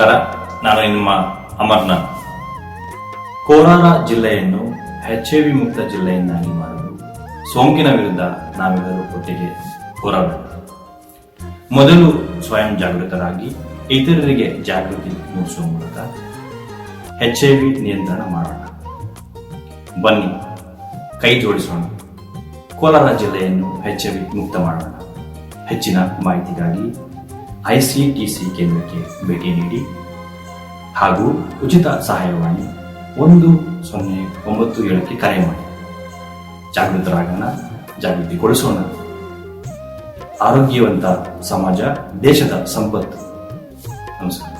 ನಮಸ್ಕಾರ, ನಾನು ನಿಮ್ಮ ಅಮರ್ನಾಥ್. ಕೋಲಾರ ಜಿಲ್ಲೆಯನ್ನು HIV ಮುಕ್ತ ಜಿಲ್ಲೆಯನ್ನಾಗಿ ಮಾಡಲು ಸೋಂಕಿನ ವಿರುದ್ಧ ನಾವೆಲ್ಲರೂ ಒಟ್ಟಿಗೆ ಹೋರಾಡೋಣ. ಮೊದಲು ಸ್ವಯಂ ಜಾಗೃತರಾಗಿ ಇತರರಿಗೆ ಜಾಗೃತಿ ಮೂಡಿಸುವ ಮೂಲಕ HIV ನಿಯಂತ್ರಣ ಮಾಡೋಣ. ಬನ್ನಿ, ಕೈ ಜೋಡಿಸೋಣ. ಕೋಲಾರ ಜಿಲ್ಲೆಯನ್ನು HIV ಮುಕ್ತ ಮಾಡೋಣ. ಹೆಚ್ಚಿನ ಮಾಹಿತಿಗಾಗಿ ICTC ಕೇಂದ್ರಕ್ಕೆ ಭೇಟಿ ನೀಡಿ ಹಾಗೂ ಉಚಿತ ಸಹಾಯವಾಣಿ 1097ಕ್ಕೆ ಕರೆ ಮಾಡಿ. ಜಾಗೃತರಾಗೋಣ, ಜಾಗೃತಿಗೊಳಿಸೋಣ. ಆರೋಗ್ಯವಂತ ಸಮಾಜ ದೇಶದ ಸಂಪತ್ತು. ನಮಸ್ಕಾರ.